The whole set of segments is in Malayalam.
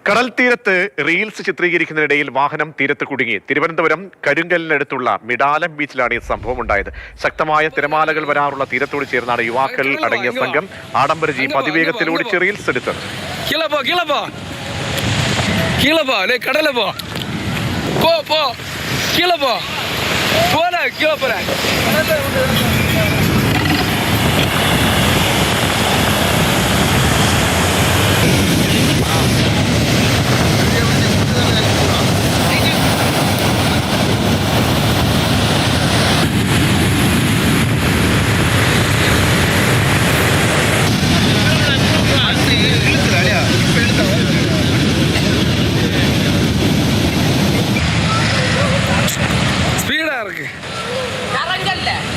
കടൽ തീരത്ത് റീൽസ് ചിത്രീകരിക്കുന്നതിനിടയിൽ വാഹനം തീരത്ത് കുടുങ്ങി. തിരുവനന്തപുരം കരിങ്കലിനടുത്തുള്ള മിടാലം ബീച്ചിലാണ് ഈ സംഭവം ഉണ്ടായത്. ശക്തമായ തിരമാലകൾ വരാറുള്ള തീരത്തോട് ചേർന്നാണ് യുവാക്കൾ അടങ്ങിയ സംഘം ആഡംബര ജീപ്പ് അതിവേഗത്തിൽ ഓടിച്ച് റീൽസ് എടുത്തത്.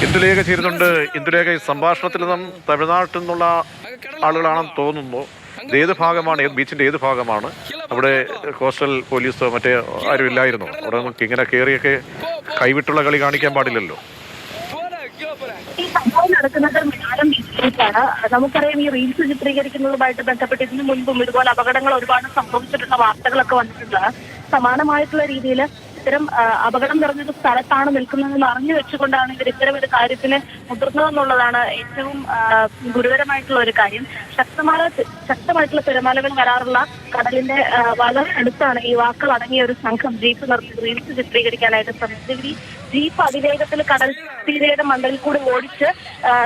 ഇന്ദുലേഖ ചേരുന്നുണ്ട്. ഇന്ദുലേഖ, ഈ സംഭാഷണത്തിൽ നിന്നും തമിഴ്നാട്ടിൽ നിന്നുള്ള ആളുകളാണെന്ന് തോന്നുന്നു. ഇത് ഏത് ഭാഗമാണ്, ബീച്ചിന്റെ ഏത് ഭാഗമാണ്? അവിടെ കോസ്റ്റൽ പോലീസോ മറ്റേ ആരും ഇല്ലായിരുന്നു? അവിടെ നമുക്ക് ഇങ്ങനെ കയറിയൊക്കെ കൈവിട്ടുള്ള കളി കാണിക്കാൻ പാടില്ലല്ലോ. ഈ സംഭവം നടക്കുന്നത് മിടാലം ബീച്ചിലേക്കാണ്. നമുക്കറിയാം, ഈ റീൽസ് ചിത്രീകരിക്കുന്നതുമായിട്ട് ബന്ധപ്പെട്ട് ഇതിനു മുൻപും ഇതുപോലെ അപകടങ്ങൾ ഒരുപാട് സംഭവിച്ചിട്ടുള്ള വാർത്തകളൊക്കെ വന്നിട്ടുണ്ട്. സമാനമായിട്ടുള്ള രീതിയിൽ ഇത്തരം അപകടം നിറഞ്ഞൊരു സ്ഥലത്താണ് നിൽക്കുന്നതെന്ന് അറിഞ്ഞു വെച്ചുകൊണ്ടാണ് ഇവർ ഇത്തരം ഒരു കാര്യത്തിന് മുതിർന്നതെന്നുള്ളതാണ് ഏറ്റവും ഗുരുതരമായിട്ടുള്ള ഒരു കാര്യം. ശക്തമായിട്ടുള്ള തിരമാലകൾ വരാറുള്ള കടലിന്റെ വളരെ അടുത്താണ് ഈ യുവാക്കൾ അടങ്ങിയ ഒരു സംഘം ജീപ്പ് നിർത്തി റീൽസ് ചിത്രീകരിക്കാനായിട്ട് ശ്രമിച്ചത്. ഈ ജീപ്പ് അതിവേഗത്തിൽ കടൽ തീരയുടെ മണ്ടലിൽ കൂടി ഓടിച്ച്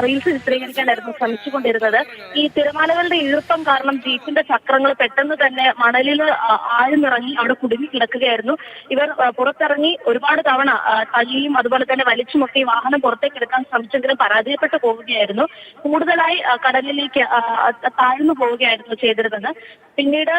റീൽസ് ചിത്രീകരിക്കാനായിരുന്നു ശ്രമിച്ചുകൊണ്ടിരുന്നത്. ഈ തിരമാലകളുടെ ഈർപ്പം കാരണം ജീപ്പിന്റെ ചക്രങ്ങൾ പെട്ടെന്ന് തന്നെ മണലിൽ ആഴ്ന്നിറങ്ങി അവിടെ കുടുങ്ങി കിടക്കുകയായിരുന്നു. ഇവർ പുറത്തിറങ്ങി ഒരുപാട് തവണ തള്ളിയും അതുപോലെ തന്നെ വലിച്ചുമൊക്കെ ഈ വാഹനം പുറത്തേക്ക് എടുക്കാൻ ശ്രമിച്ചെങ്കിലും പരാജയപ്പെട്ടു പോവുകയായിരുന്നു. കൂടുതലായി കടലിലേക്ക് താഴ്ന്നു പോവുകയായിരുന്നു ചെയ്തിരുന്നത്. പിന്നീട്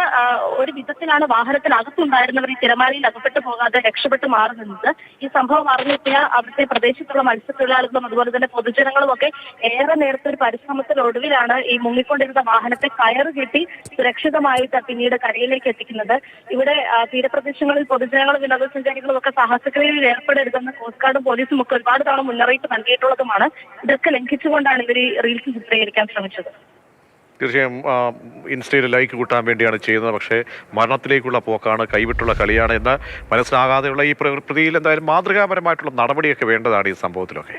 ഒരു വിധത്തിലാണ് വാഹനത്തിനകത്തുണ്ടായിരുന്നവർ ഈ തിരമാലയിൽ അകപ്പെട്ടു പോകാതെ രക്ഷപ്പെട്ടു മാറുന്നത്. ഈ സംഭവം അറിഞ്ഞെത്തിയ അവിടുത്തെ പ്രദേശത്തുള്ള മത്സ്യത്തൊഴിലാളികളും അതുപോലെ തന്നെ പൊതുജനങ്ങളും ഒക്കെ ഏറെ നേരത്തെ ഒരു പരിശ്രമത്തിനൊടുവിലാണ് ഈ മുങ്ങിക്കൊണ്ടിരുന്ന വാഹനത്തെ കയറ് കെട്ടി സുരക്ഷിതമായിട്ട് പിന്നീട് കരയിലേക്ക് എത്തിക്കുന്നത്. ഇവിടെ തീരപ്രദേശങ്ങളിൽ പൊതുജനങ്ങളും വിനോദസഞ്ചാരികളും ഒക്കെ സാഹസക്രിയയിൽ ഏർപ്പെടരുതെന്ന് കോസ്റ്റ് ഗാർഡും പോലീസും ഒക്കെ ഒരുപാട് തവണ മുന്നറിയിപ്പ് നൽകിയിട്ടുള്ളതുമാണ്. ഇതൊക്കെ ലംഘിച്ചുകൊണ്ടാണ് ഇവർ ഈ റീൽസ് ചിത്രീകരിക്കാൻ ശ്രമിച്ചത്. തീർച്ചയായും ഇൻസ്റ്റയിൽ ലൈക്ക് കൂട്ടാൻ വേണ്ടിയാണ് ചെയ്യുന്നത്. പക്ഷേ മരണത്തിലേക്കുള്ള പോക്കാണ്, കൈവിട്ടുള്ള കളിയാണ് എന്ന് മനസ്സിലാകാതെയുള്ള ഈ പ്രകൃതിയിൽ എന്തായാലും മാതൃകാപരമായിട്ടുള്ള നടപടിയൊക്കെ വേണ്ടതാണ് ഈ സംഭവത്തിലൊക്കെ.